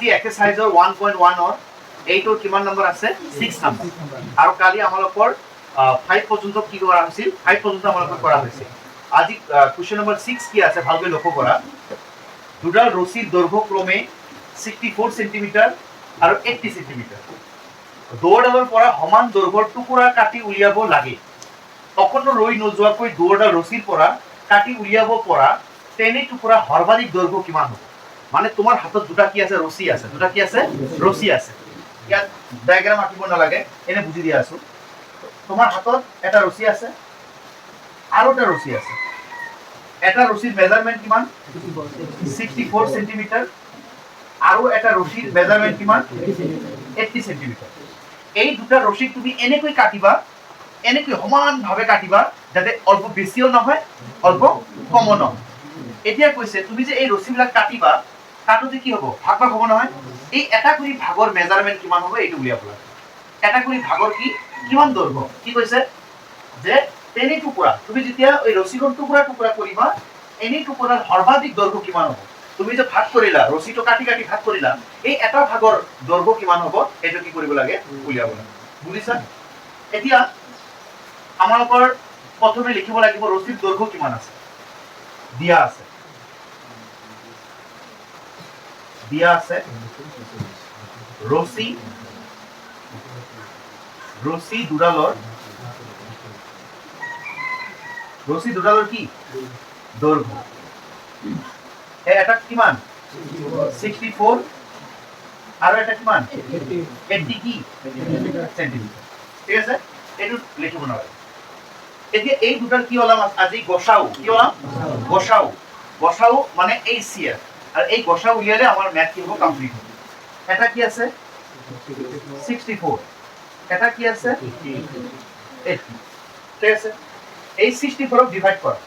আজি এক্সাৰচাইজৰ 1.1 ৰ এইটোৰ কিমান নম্বৰ আছে 6 নম্বৰ আৰু কালি আমালোকৰ 5 পৰ্যন্ত কি কৰা হৈছিল 5 পৰ্যন্ত আমালোকৰ কৰা হৈছিল আজি কোৱেশ্চন নম্বৰ 6 কি আছে ভালকৈ লক্ষ্য কৰা দুডাল ৰছীৰ দৈৰ্ঘ্য ক্ৰমে 64 সেন্টিমিটাৰ আৰু 80 সেন্টিমিটাৰ দৌৰডালৰ পৰা সমান দৈৰ্ঘ্যৰ টুকুৰা কাটি উলিয়াব লাগে অকণো ৰৈ নোযোৱাকৈ দৌৰডাল ৰছীৰ পৰা কাটি উলিয়াব পৰা তেনে টুকুৰা সৰ্বাধিক দৈৰ্ঘ্য কিমান হ'ব মানে তোমাৰ হাতত দুটা কি আছে ৰছী আছে দুটা কি আছে ৰছী আছে ইয়াত ডায়াগ্ৰাম আঁকিব নালাগে এনে বুজি দিয়া আছো তোমাৰ হাতত এটা ৰছী আছে আৰু এটা ৰছী আছে এটা ৰছীৰ মেজাৰমেন্ট কিমান 64 সেন্টিমিটাৰ আৰু এটা ৰছীৰ মেজাৰমেন্ট কিমান 80 সেন্টিমিটার এই দুটা রশি তুমি এনেকৈ কাটিবা এনেকৈ সমানভাৱে কাটিবা যাতে অল্প বেছিও নহয় অল্প কমও নহয় এতিয়া কৈছে তুমি যে এই ৰছিবিলাক কাটিবা কাটোতে কি হ'ব ভাগ ভাগ হ'ব নহয় এই এটা কৰি ভাগৰ মেজাৰমেন্ট কিমান হ'ব এইটো উলিয়াব লাগে এটা কৰি ভাগৰ কি কিমান দৈৰ্ঘ্য কি কৈছে যে তেনে টুকুৰা তুমি যেতিয়া এই ৰছিখন টুকুৰা টুকুৰা কৰিবা এনে টুকুৰাৰ সৰ্বাধিক দৈৰ্ঘ্য কিমান হ'ব তুমি যে ভাগ কৰিলা ৰছিটো কাটি কাটি ভাগ কৰিলা এই এটা ভাগৰ দৈৰ্ঘ্য কিমান হ'ব এটা কি কৰিব লাগে উলিয়াব লাগে বুজিছা এতিয়া আমালোকৰ প্ৰথমে লিখিব লাগিব ৰছিৰ দৈৰ্ঘ্য কিমান আছে দিয়া আছে ৰছি দুডালৰ কি দৈৰ্ঘ্য এটা কিমান 64 আৰু এটা কিমান 80 কি সেন্টিমিটাৰ ঠিক আছে এটো লিখিব নালাগে এতিয়া এই দুটাৰ কি হলাম আজি গসাউ কি হলাম গসাউ মানে ACF আৰু এই গসাউ উলিয়ালে আমাৰ ম্যাথ কি হ'ব কমপ্লিট হ'ব এটা কি আছে 64 এটা কি আছে 80 ঠিক আছে এই 64 ক ডিভাইড কৰা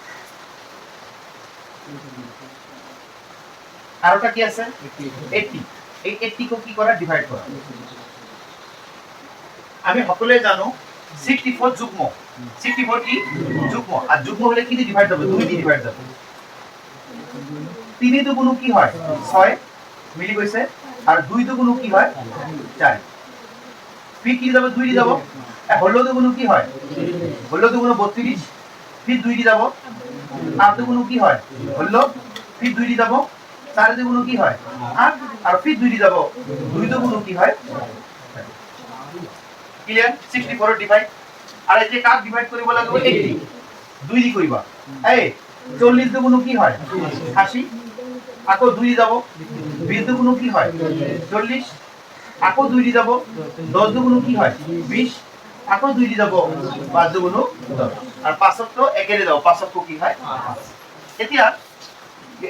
আর ওটা কি আছে 80 এই 80 को কি করা ডিভাইড করা আমি সকলে জানো 64 যুগ্ম 64 কি যুগ্ম আর যুগ্ম হলে কি দিয়ে ডিভাইড হবে 2 দিয়ে ডিভাইড হবে 3 দুগুণ কি হয় 6 মিলি গৈছে আর 2 দুগুণ কি হয় 4 ফির কি যাবে 2 দিয়ে যাব হলো দুগুণ কি হয় হলো দুগুণ 32 ফির 2 দিয়ে যাব আর দুগুণ কি হয় হলো ফির 2 দিয়ে যাব 4 দুগুণ কি হয় 8 আর ফির 2 দিয়ে যাব 2 দুগুণ কি হয় ক্লিয়ার 64 ডিভাইড আর এই যে কাক ডিভাইড কৰিব লাগিব 80 2 দি কৰিবা এই 40 দুগুণ কি হয় 80 আকৌ 2 দি যাব 20 দুগুণ কি হয় 40 আকৌ 2 দি যাব 10 দুগুণ কি হয় 20 আকৌ 2 দি যাব 5 দুগুণ 10 আর 5 তো একেৰে দাও 5 কো কি হয় 5 এতিয়া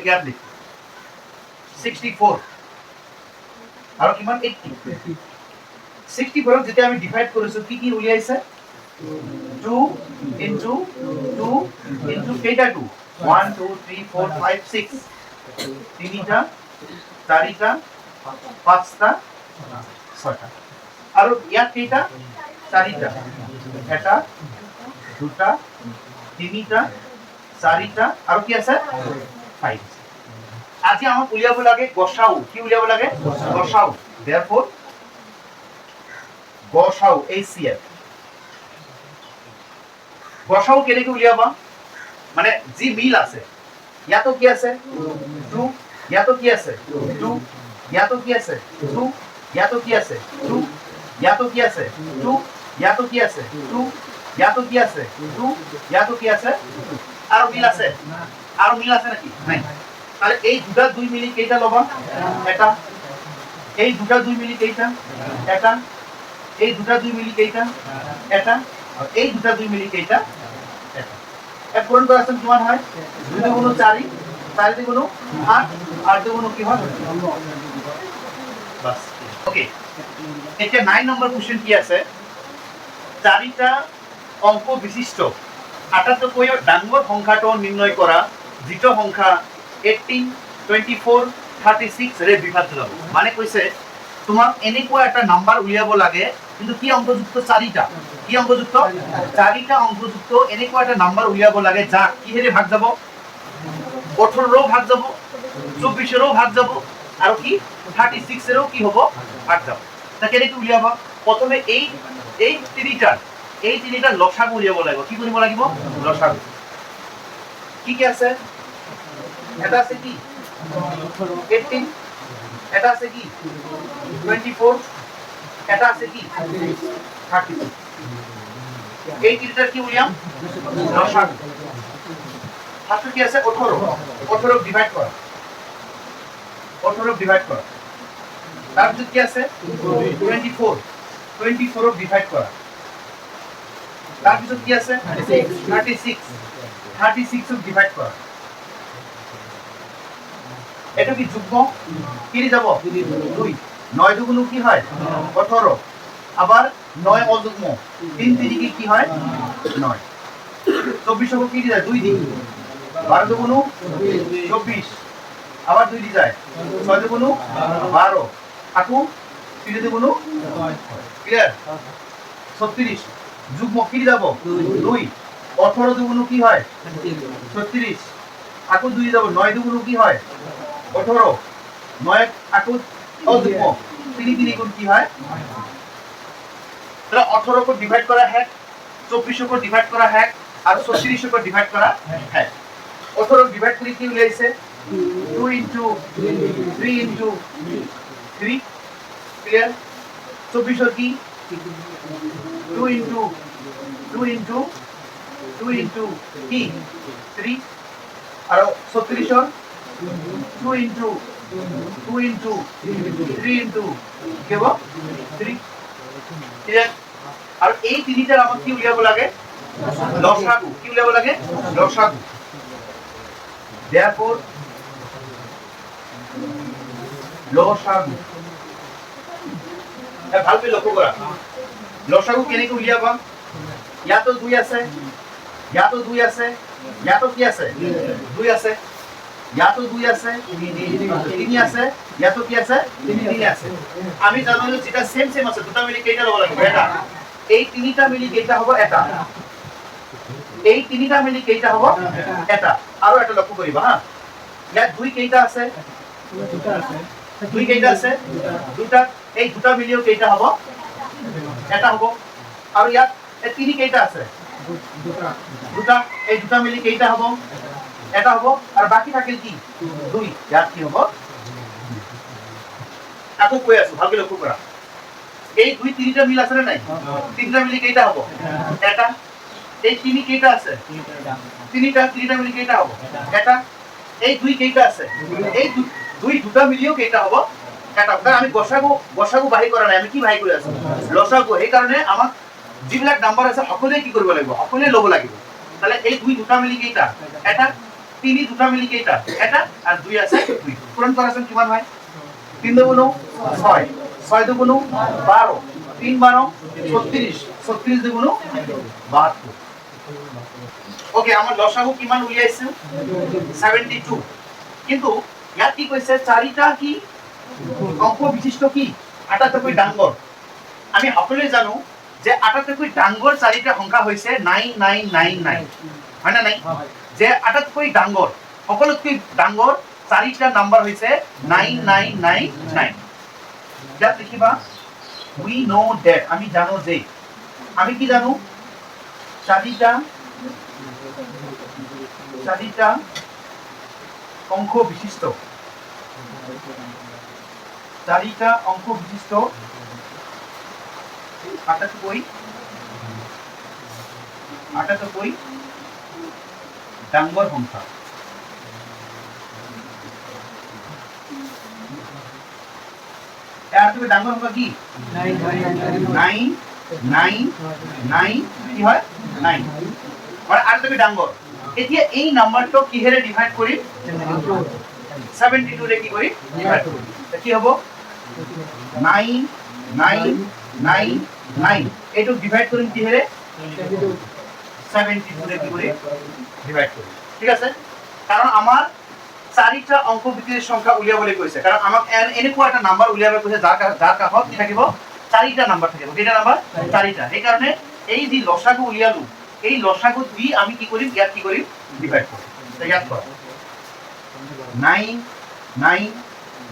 ইয়াত লিখ 64 আৰু কিমান 80 64 যেতিয়া আমি ডিভাইড কৰিছো কি কি উলিয়াইছে 2 into 2 into কেইটা 2 1 2 3 4 5 6 তিনিটা চাৰিটা পাঁচটা ছয়টা আৰু ইয়াত কেইটা চাৰিটা এটা দুটা তিনিটা চাৰিটা আৰু কি আছে 5 আজি আমাক উলিয়াব লাগে গসাউ কি উলিয়াব লাগে গসাউ therefore গসাউ ACF গসাউ কেনেকৈ উলিয়াবা মানে যি মিল আছে ইয়াতো কি আছে 2 ইয়াতো কি আছে 2 ইয়াতো কি আছে 2 ইয়াতো কি আছে 2 ইয়াতো কি আছে 2 ইয়াতো কি আছে 2 ইয়াতো কি আছে 2 ইয়াতো কি আছে আৰু মিল আছে নাকি নাই তাহলে এই দুটা 2 মিলি কেইটা লবা এটা এই দুটা 2 মিলি কেইটা এটা এই দুটা 2 মিলি কেইটা এটা আর এই দুটা 2 মিলি কেইটা এটা এক পূরণ করাছেন কিমান হয় 2 দুগুণ 4 4 দুগুণ 8 8 দুগুণ কি হয় বাস ওকে এটা 9 নম্বর কোশ্চেন কি আছে চাৰিটা অংক বিশিষ্ট আটাইতকৈ ডাঙৰ সংখ্যাটো নিৰ্ণয় কৰা যিটো সংখ্যা 18 24 36 ৰে বিভাজ্য হ'ব মানে কৈছে তোমাক এনেকুৱা এটা নাম্বার উলিয়াব লাগে কিন্তু কি অংকযুক্ত চাৰিটা কি অংকযুক্ত চাৰিটা অংকযুক্ত এনেকুৱা এটা নাম্বার উলিয়াব লাগে যা কিহেৰে ভাগ যাব 18 ৰো ভাগ যাব 24 ৰো ভাগ যাব আৰু কি 36 এৰো কি হ'ব 8 যাব তা কেনেকৈ উলিয়াবা প্ৰথমে এই তিনিটাৰ লসাগু উলিয়াব লাগিব কি কৰিব লাগিব লসাগু কি আছে এটা আছে কি 18 এটা আছে কি 24 এটা আছে কি 36 এই তিনিটার কি উলিয়াম লসাগু ফার্স্ট কি আছে 18 ডিভাইড করা 18 ডিভাইড করা তারপর কি আছে 24 ডিভাইড করা তারপর কি আছে 36 ডিভাইড করা এটা কি যুগ্ম কি যাব 2 9 দুগুণ কি হয় 18 আবার 9 অযুগ্ম 3 দিকে কি হয় 9 24 কি যায় 2 দিকে 12 দুগুণ 24 আবার 2 দি যায় 6 দুগুণ 12 আকু 3 দুগুণ ক্লিয়ার 36 যুগ্ম কি যাব 2 18 দুগুণ কি হয় 36 আকু 2 যাব 9 দুগুণ কি হয় 18 9 আকু অযুগ্ম 3 গুণ কি হয় তাহলে 18 को ডিভাইড করা है 24 को ডিভাইড করা है আর 36 को ডিভাইড করা है 18 ডিভাইড করে কি হইছে 2 into 3 into 3 ক্লিয়ার 24 কি 2 into কি 3 আর 36 2 into 3 into কেব 3 ক্লিয়ার আর এই তিনটার আমাকে কি উলিয়াবো লাগে লসাগু কি উলিয়াবো লাগে লসাগু therefore লসাগু ভালকৈ লক্ষ্য কৰা লসাগু কেনেকৈ উলিয়াবা ইয়াতো 2 আছে ইয়াতো 2 আছে ইয়াতো কি আছে 2 আছে ইয়াতো 2 আছে 3 আছে ইয়াতো কি আছে 3 আছে আমি জানো যে এটা সেম আছে দুটা মিলি কেইটা লব লাগিব এটা এই তিনিটা মিলি কেইটা হ'ব এটা এই তিনিটা মিলি কেইটা হ'ব এটা আৰু এটা লক্ষ্য কৰিবা হা ইয়াত 2 কেইটা আছে দুটা আছে 2 কেইটা আছে দুটা এই দুটা মিলিও কেইটা হ'ব এটা হ'ব আৰু ইয়াত এই 3 কেইটা আছে দুটা এই দুটা মিলি কেইটা হ'ব এটা হ'ব আর বাকি থাকিল কি 2 ইয়াত কি হ'ব আকো কৈ আছো ভালকৈ লক্ষ্য কৰা এই 2 3টা মিল আছে না নাই 3টা মিলি কেইটা হ'ব এটা এই 3 কেইটা আছে 3টা মিলি কেইটা হ'ব এটা এই 2 কেইটা আছে এই 2 দুটা মিলিও কেইটা হ'ব এটা কারণ আমি গসাগু বাহি কৰা নাই আমি কি বাহি কৰি আছো লসাগু এই কাৰণে আমাক যিবিলাক নাম্বার আছে সকলোৱে কি কৰিব লাগিব সকলোৱে ল'ব লাগিব তাহলে এই 2 দুটা মিলি কেইটা এটা 3 দুটা মিলি কেইটা এটা আর 2 আছে 2 পূরণ করাছেন কিমান হয় 3 দুগুণ 6 6 দুগুণ 12 3 12 36 36 দুগুণ 72 ওকে আমার লসাগু কিমান উলিয়াইছে 72 কিন্তু ইয়াত কি কৈছে চাৰিটা কি অংক বিশিষ্ট কি আটাতকৈ ডাঙৰ আমি সকলোৱে জানো যে আটাতকৈ ডাঙৰ চাৰিটা সংখ্যা হৈছে 9999 হয় না নাই যে আটাতকৈ ডাঙৰ সকলোতকৈ ডাঙৰ চাৰিটা নাম্বাৰ হৈছে 9999 ইয়াত লিখিবা we know that আমি জানো যে আমি কি জানো চাৰিটা অংক বিশিষ্ট চাৰিটা অংক বিশিষ্ট আটাতকৈ ডাঙৰ সংখ্যা ইয়াৰ তুমি ডাঙৰ সংখ্যা কি 999 কি হয় 9 আর তুমি ডাঙৰ এতিয়া এই নাম্বাৰটো কিহেৰে ডিভাইড কৰিম 72 ৰে কি কৰিম ডিভাইড কৰিম কি হ'ব 9999 এটো ডিভাইড কৰিম কিহেৰে 72 ৰে কি কৰিম ডিভাইড কৰিম ঠিক আছে কারণ আমার চাৰিটা অংক বিশিষ্ট সংখ্যা উলিয়াবলৈ কৈছে কারণ আমাক এনেকুৱা এটা নাম্বাৰ উলিয়াবলৈ কৈছে যাৰ কাষত কি থাকিব চাৰিটা নাম্বাৰ থাকিব কেইটা নাম্বাৰ চাৰিটা এই কাৰণে এই যে লসাগু উলিয়ালো এই লসাগু দি আমি কি কৰিম ইয়াত কি কৰিম ডিভাইড কৰিম তো ইয়াত কৰ 9 9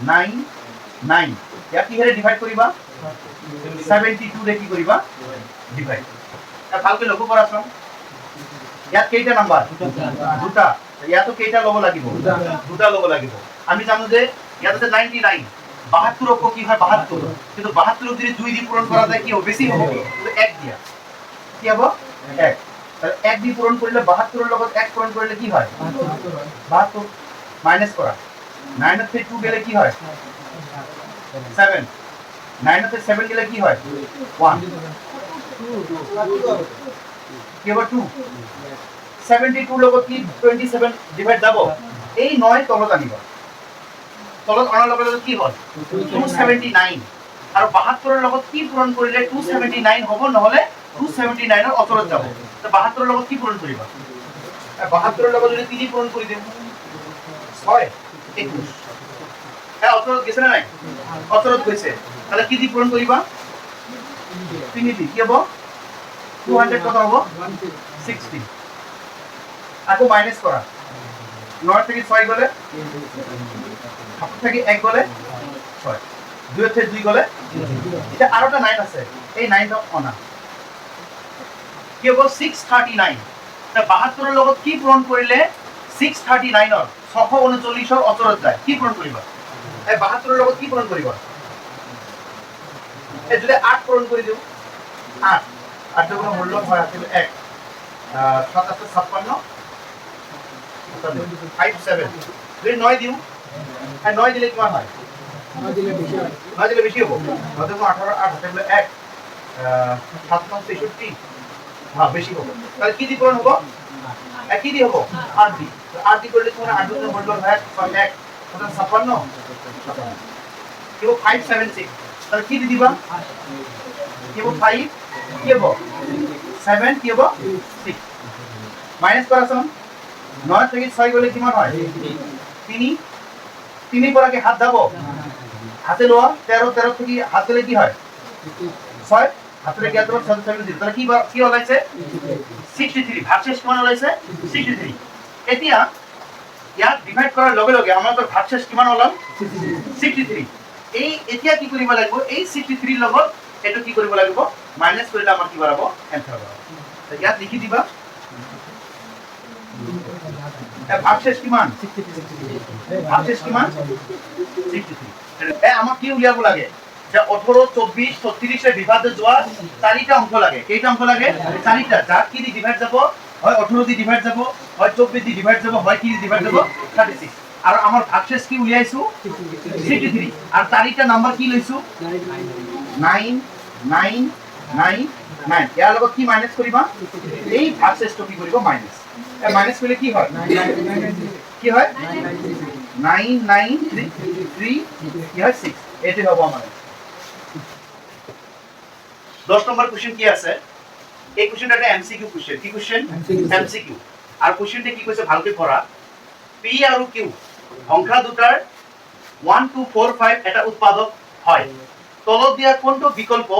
9 9 ইয়াক কিহেৰে ডিভাইড কৰিবা 72 ৰে কি কৰিবা ডিভাইড ভালকে লক্ষ্য কৰাচোন ইয়াত কেইটা নাম্বাৰ দুটা ইয়াতো কেইটা ল'ব লাগিব দুটা ল'ব লাগিব আমি জানো যে ইয়াত আছে 99 72 ক কি হয় 72 কিন্তু 72 যদি 2 দি পূৰণ কৰা যায় কি হ'ব বেছি হ'ব কিন্তু 1 দিয়া কি হ'ব 1 তাহলে 1 দি পূৰণ কৰিলে 72 ৰ লগত 1 পূৰণ কৰিলে কি হয় 72 মাইনাস কৰা 9 তে 2 গেলে কি হয় 7 9 তে 7 গেলে কি হয় 1 কি হবে 2 72 লগত কি 27 ডিভাইড যাব এই 9 তলত আনিবা তলত আনাৰ লগে লগে কি হ'ল 279 আৰু 72 ৰ লগত কি পূৰণ কৰিলে 279 হ'ব নহলে 279 ৰ অতৰত যাব তো 72 ৰ লগত কি পূৰণ কৰিবা 72 ৰ লগত যদি 3 পূৰণ কৰি দিম 6 21 এ অতৰত গেছে না নাই অতৰত গৈছে তাহলে কি দি পূৰণ কৰিবা 3 দি কি হ'ব 200 কত হ'ব 160 আকৌ মাইনাস কৰা 9 থেকে 6 গলে 7 থেকে 1 গলে 6 2 থেকে 2 গলে এটা আরোটা 9 আছে এই 9 টা অনা কি হ'ব 639 তা 72 ৰ লগত কি পূৰণ কৰিলে 639 ৰ 639 ৰ অতৰত যায় কি পূৰণ কৰিবা এই 72 ৰ লগত কি পূৰণ কৰিবা এই যদি 8 পূৰণ কৰি দিও 8 8 ৰ মূল্য হয় আছিল 1 57 57 যদি 9 দিও আর 9 দিলে কি হয় 9 দিলে বেশি হবে 9 থেকে 18 8 তাহলে 1 7 9 63 হ্যাঁ বেশি হবে তাহলে কি দি পূরণ হবে কি দি হবে 8 দি 8 দি করলে তোমার 8 এর মূল্য হয় 1 57 কি হবে 576 তাহলে কি দি দিবা কি হবে 5 কি হবে 7 কি হবে 6 মাইনাস করাছন 9 থেকে 6 গলে কিমান হয় 3 3 পর আগে হাত দাও হাতে লোয়া 13 13 থেকে হাত দিলে কি হয় 6 হাতে কি আদর 7 দিতে তাহলে কি হলাইছে 63 ভাগশেষ কিমান হলাইছে 63 এতিয়া ইয়াক ডিভাইড করার লগে লগে আমরা তো ভাগশেষ কিমান হলাম 63 এই এতিয়া কি কৰিব লাগিব এই 63 লগত এটো কি কৰিব লাগিব মাইনাস কৰিলে আমাৰ কি বাৰাব এনসার বাৰাব তো ইয়াত লিখি দিবা ভাগশেষ কিমান 63 ভাগশেষ কিমান 63 এ আমাক কি উলিয়াব লাগে যে 18 24 36 এ বিভাজে যোৱা চাৰিটা অংক লাগে কেইটা অংক লাগে চাৰিটা যা কি দি ডিভাইড যাব হয় 18 দি ডিভাইড যাব হয় 24 দি ডিভাইড যাব হয় কি দি ডিভাইড যাব 36 আৰু আমাৰ ভাগশেষ কি উলিয়াইছো 63 আৰু চাৰিটা নাম্বাৰ কি লৈছো 9 9 9 9 ইয়াৰ লগত কি মাইনাস কৰিবা এই ভাগশেষটো কি কৰিব মাইনাস এ মাইনাস করলে কি হয় কি হয় 993 কি হয় 6 এটি হবে আমাদের 10 নম্বর কোশ্চেন কি আছে এই কোশ্চেনটা একটা এমসিকিউ কোশ্চেন কি কোশ্চেন এমসিকিউ আর কোশ্চেনটা কি কইছে ভালকে পড়া পি আর কিউ সংখ্যা দুটার 1 2 4 5 এটা উৎপাদক হয় তলত দিয়া কোনটো বিকল্প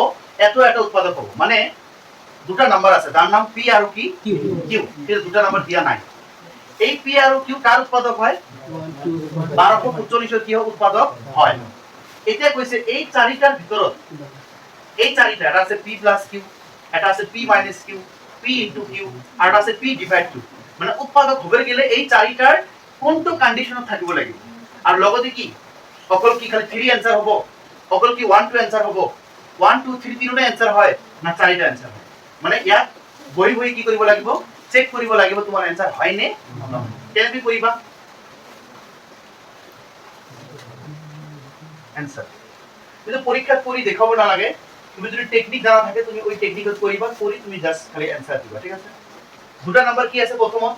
এত এটা উৎপাদক হবে মানে দুটা নাম্বার আছে যার নাম পি আর কি কিউ এর দুটা নাম্বার দিয়া নাই এই পি আর কিউ কার উৎপাদক হয় 1245 কি উৎপাদক হয় এটা কইছে এই চাৰিটাৰ ভিতৰত এই চাৰিটা এটা আছে p + q এটা আছে p - q p * q আৰু এটা আছে p / q মানে উৎপাদক হবে গেলে এই চাৰিটাৰ কোনটো কন্ডিশনত থাকিব লাগিব আৰু লগতে কি অকল কি খালি 3 आंसर হ'ব অকল কি 1 2 आंसर হ'ব 1 2 3 তিনিটা आंसर হয় না চাৰিটা आंसर হয় মানে ইয়াত বহি বহি কি কৰিব লাগিব চেক কৰিব লাগিব তোমাৰ आंसर হয় নে নহয় কেনেকৈ কৰিবা आंसर কিন্তু পৰীক্ষাত কৰি দেখাব না লাগে তুমি যদি টেকনিক জানা থাকে তুমি ওই টেকনিকত কৰিবা কৰি তুমি জাস্ট খালি आंसर দিবা ঠিক আছে দুটা নাম্বার কি আছে প্ৰথমত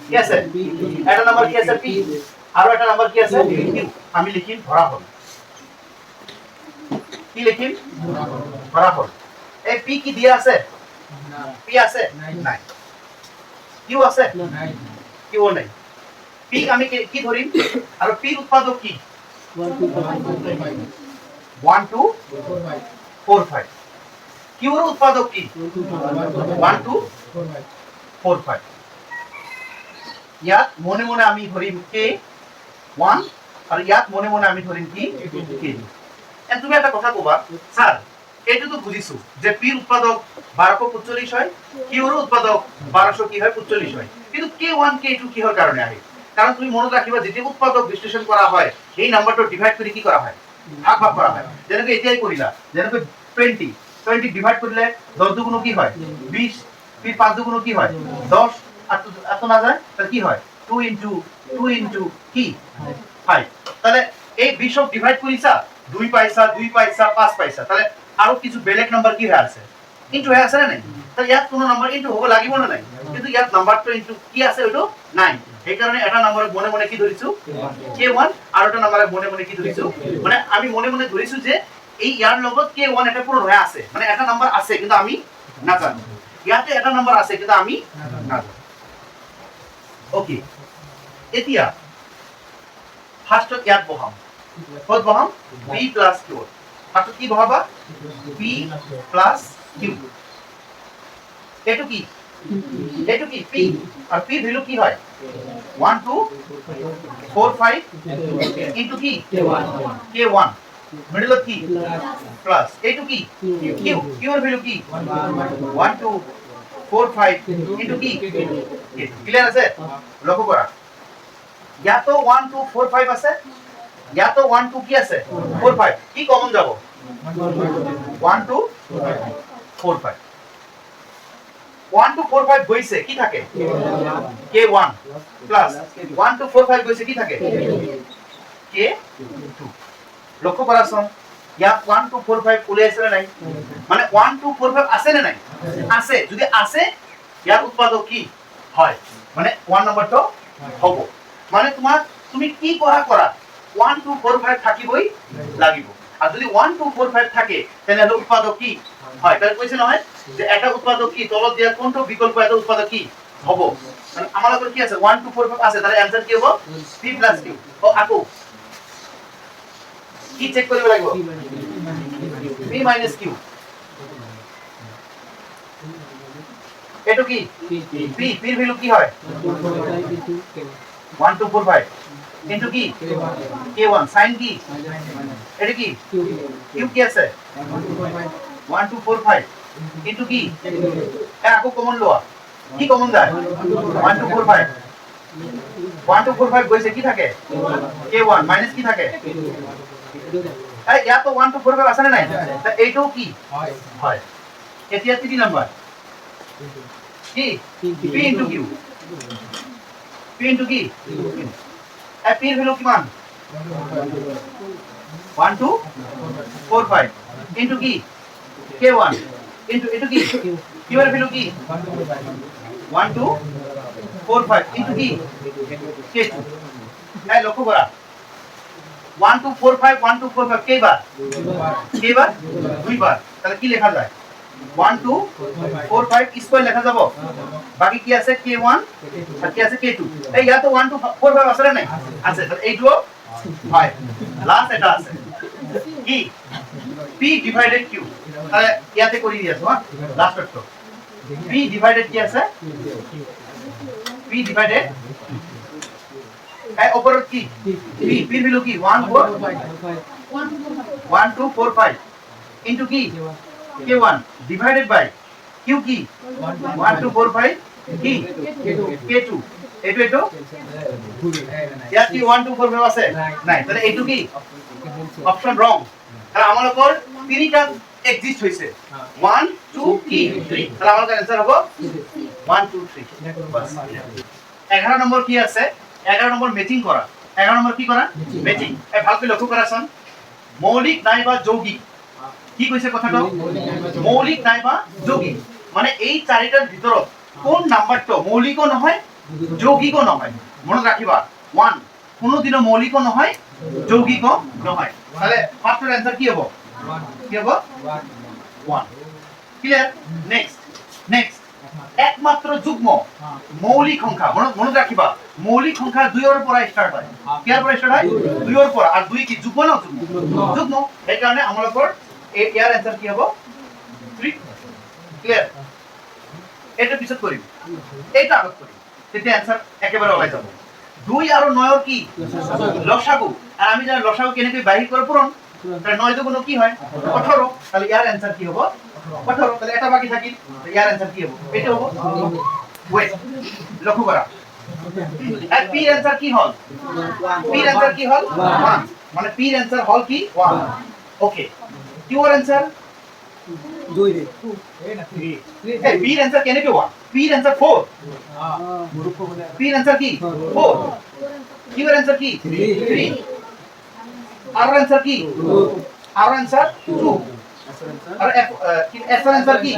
কি আছে এটা নাম্বার কি আছে p আৰু এটা নাম্বার কি আছে q আমি লিখিম ধৰা হল কি লিখিম ধৰা হল এই p কি দিয়া আছে না p আছে নাই q আছে নাই q নাই p আমি কি ধরিম আৰু p উৎপাদক কি 1 2 4 5 q এর উৎপাদক কি 1 2 4 5 ইয়াত মনে মনে আমি ধরিম k 1 আৰু ইয়াত মনে মনে আমি ধৰিম কি k2 এন্ড তুমি এটা কথা কবা স্যার এইটো তো বুজিছো যে p ৰ উৎপাদক 1245 হয় q ৰ উৎপাদক 1200 কি হয় 45 হয় কিন্তু k1 k2 কিহৰ কাৰণে আহে কাৰণ তুমি মনত ৰাখিবা যেতিয়া উৎপাদক বিশ্লেষণ কৰা হয় এই নাম্বাৰটো ডিভাইড কৰি কি কৰা হয় ভাগ ভাগ কৰা হয় যেনেকৈ এতিয়াই কৰিলা যেনেকৈ 20 ডিভাইড কৰিলে 10 দুগুণ কি হয় 20 फिर 5 দুগুণ কি হয় 10 এত না যায় তাহলে কি হয় 2 ইনটু কি 5 তাহলে এই 20 ডিভাইড কৰিছা 2 পয়সা 5 পয়সা তাহলে আৰু কিছু বেলেগ নাম্বার কি হৈ আছে ইনটু হৈ আছে না নাই তাহলে ইয়াত কোনো নাম্বার ইনটু হ'ব লাগিব না নাই কিন্তু ইয়াত নাম্বাৰটো ইনটু কি আছে ওটো নাই এই কাৰণে এটা নাম্বাৰক মনে মনে কি ধৰিছো k1 আৰু এটা নাম্বাৰক মনে মনে কি ধৰিছো মানে আমি মনে মনে ধৰিছো যে এই ইয়াৰ লগত k1 এটা পুরো হৈ আছে মানে এটা নাম্বার আছে কিন্তু আমি না জানো ইয়াতে এটা নাম্বার আছে কিন্তু আমি না জানো ওকে এতিয়া ফার্স্টত ইয়াত বহাম কত বহাম p প্লাস q ফার্স্টত কি বহাবা p প্লাস q এটো কি p আর p ভ্যালু কি হয় 1 2 4 5 ইনটু কি k1 মিডলত কি প্লাস এটো কি q এর ভ্যালু কি 1 2 4 5 ইনটু কি ক্লিয়ার আছে লক্ষ্য করা या तो 1 2 4 5 আছে या तो 1 2 কি আছে 4 5 কি কমন যাব 1 2 4 5 1 2 4 5 গৈছে কি থাকে k1 প্লাস 1 2 4 5 গৈছে কি থাকে k2 লক্ষ্য কৰাছন ইয়াত 1 2 4 5 ওলাই আছে নাই মানে 1 2 4 5 আছে না নাই আছে যদি আছে ইয়াৰ উৎপাদক কি হয় মানে 1 নম্বৰটো হ'ব মানে তোমার তুমি কি কৰা 1 2 4 5 থাকিবই লাগিব আর যদি 1 2 4 5 থাকে তাহলে উৎপাদক কি হয় তাহলে কইছে নহয় যে এটা উৎপাদক কি তলত দিয়া কোনটো বিকল্প এটা উৎপাদক কি হ'ব মানে আমাদের কি আছে 1 2 4 5 আছে তাহলে आंसर কি হ'ব p q ও আকো কি চেক কৰিব লাগিব p q এটো কি p এর ভ্যালু কি হয় 1 2 4 5 into কি k1 sin কি এটা কি q কি আছে 1 2 4 5 into কি আকো কমন লোৱা কি কমন যায় 1 2 4 5 1 2 4 5 গৈছে কি থাকে k1 মাইনাস কি থাকে এই ইয়া তো 1 2 4 5 আছে না নাই তা এইটো কি হয় এতিয়া 3 নাম্বার কি p into q p into কি p এর ভ্যালু কি মান 1 2 4 5 into কি k1 into এটা কি q এর ভ্যালু কি 1 2 4 5 into কি k2 এই লক্ষ্য করা 1 2 4 5 1 2 4 5 কয়বার দুইবার তাহলে কি লেখা যায় 1 2 4 5 স্কয়ার লেখা যাব বাকি কি আছে k1 আর কি আছে k2 এই ইয়া তো 1 2 4 5 আছে না নাই আছে তাহলে এইটো হয় লাস্ট এটা আছে কি p ডিভাইডেড q তাহলে ইয়াতে কৰি দিয়াছো হা লাস্টটো p ডিভাইডেড কি আছে p ডিভাইডেড এই উপর কি p এর ভ্যালু কি 1 2 4 5 ইনটু কি k1 divided by q কি 1 2 4 5 কি k2 এটো ইয়াত কি 1 2 4 5 আছে নাই তাহলে এইটো কি অপশন রং তাহলে আমাদের তিনটা এক্সিস্ট হইছে 1 2 কি 3 তাহলে আমাদের आंसर হবে 1 2 3 বাস 11 নম্বর কি আছে 11 নম্বর ম্যাচিং করা 11 নম্বর কি করা ম্যাচিং এই ভালকৈ লক্ষ্য কৰাছন মৌলিক নাইবা যৌগিক কি কইছে কথাটো মৌলিক নাইবা যৌগিক মানে এই চাৰিটাৰ ভিতৰত কোন নাম্বাৰটো মৌলিকও নহয় যৌগিকও নহয় মনত ৰাখিবা 1 কোনোদিনও মৌলিকও নহয় যৌগিকও নহয় তাহলে ফার্স্টের आंसर কি হবে কি হবে 1 ক্লিয়ার নেক্সট একমাত্র যুগ্ম মৌলিক সংখ্যা মনত রাখিবা মৌলিক সংখ্যা 2 এর পৰা স্টার্ট হয় কিয়ার পৰা স্টার্ট হয় 2 এর পৰা আর 2 কি যুগ্ম না যুগ্ম এই কারণে আমাদের ইয়ার आंसर কি হবে 3 ক্লিয়ার এটা পিছত কৰিম এইটা আগত কৰিম তেতিয়া आंसर একেবাৰে ওলাই যাব 2 আর 9 কি লসাগু আর আমি জানি লসাগু কেনেকে বাহির করে পূরণ তাহলে 9 দুগুণ কি হয় 18 তাহলে ইয়ার অ্যানসার কি হবে 18 তাহলে এটা বাকি থাকি ইয়ার অ্যানসার কি হবে এটা হবে ওয়েট লক্ষ্য করা আর পি এর অ্যানসার কি হল পি এর অ্যানসার কি হল 1 মানে পি এর অ্যানসার হল কি 1 ওকে কিউ এর অ্যানসার 2 রে এই পি এর অ্যানসার কেনেকে 1 পি এর অ্যানসার 4 পি এর অ্যানসার কি 4 কিউ এর অ্যানসার কি 3 আর এর অ্যানসার কি 2 আর এর অ্যানসার 2 আর এফ এর অ্যানসার কি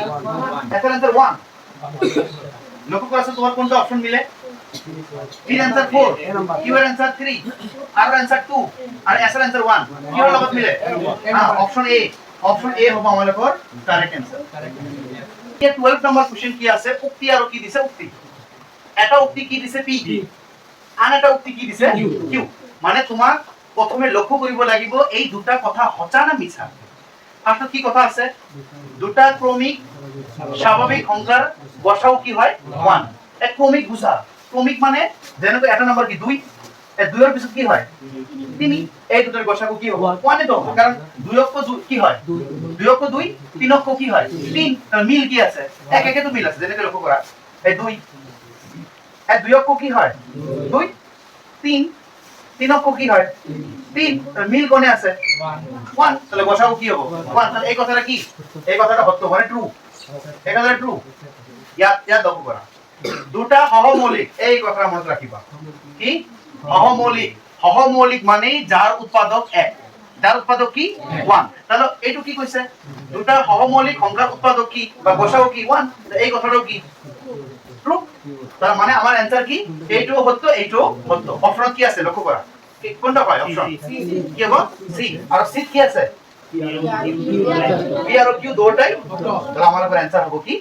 এফ এর অ্যানসার 1 লক্ষ্য করছো তোমার কোনটা অপশন মিলে পি এর অ্যানসার 4 কিউ এর অ্যানসার 3 আর এর অ্যানসার 2 আর এস এর অ্যানসার 1 কি হলো লগত মিলে হ্যাঁ অপশন এ হবে আমাদের পর কারেক্ট অ্যানসার ये 12 नंबर क्वेश्चन কি আছে উক্তি আর কি দিছে উক্তি এটা উক্তি কি দিছে পি আর এটা উক্তি কি দিছে কিউ মানে তোমার প্রথমে লক্ষ্য কৰিব লাগিব এই দুটা কথা হচা না মিছা ফার্স্ট কি কথা আছে দুটা ক্রমিক স্বাভাবিক সংখ্যার গসাও কি হয় 1 এক ক্রমিক গুছা ক্রমিক মানে যেনেকৈ এটা নাম্বার কি 2 এই 2 এর পিছত কি হয় 3 এই দুটার গসাগু কি হবে 1 এ তো কারণ 2 অক্ষ কি হয় 2 অক্ষ 2 3 অক্ষ কি হয় 3 তার মিল কি আছে এক একে তো মিল আছে যেটাকে লক্ষ্য করা এই 2 এই 2 অক্ষ কি হয় 2 3 অক্ষ কি হয় 3 তার মিল কোনে আছে 1 তাহলে গসাগু কি হবে 1 তাহলে এই কথাটা কি এই কথাটা সত্য মানে ট্রু এই কথাটা ট্রু ইয়া লক্ষ্য করা দুটা সহমৌলিক এই কথাটা মনত রাখিবা কি সহমৌলিক মানে যার উৎপাদক এক যার উৎপাদক কি 1 তাহলে এইটো কি কইছে দুটা সহমৌলিক সংখ্যার উৎপাদক কি বা গসাগু কি 1 এই কথাটাও কি ট্রু তার মানে আমার অ্যানসার কি এইটো সত্য এইটো সত্য অপশন কি আছে লক্ষ্য করা কোনটা হয় অপশন কি হবে সি আর সি কি আছে বি আর কিউ দুটাই তাহলে আমার অ্যানসার হবে কি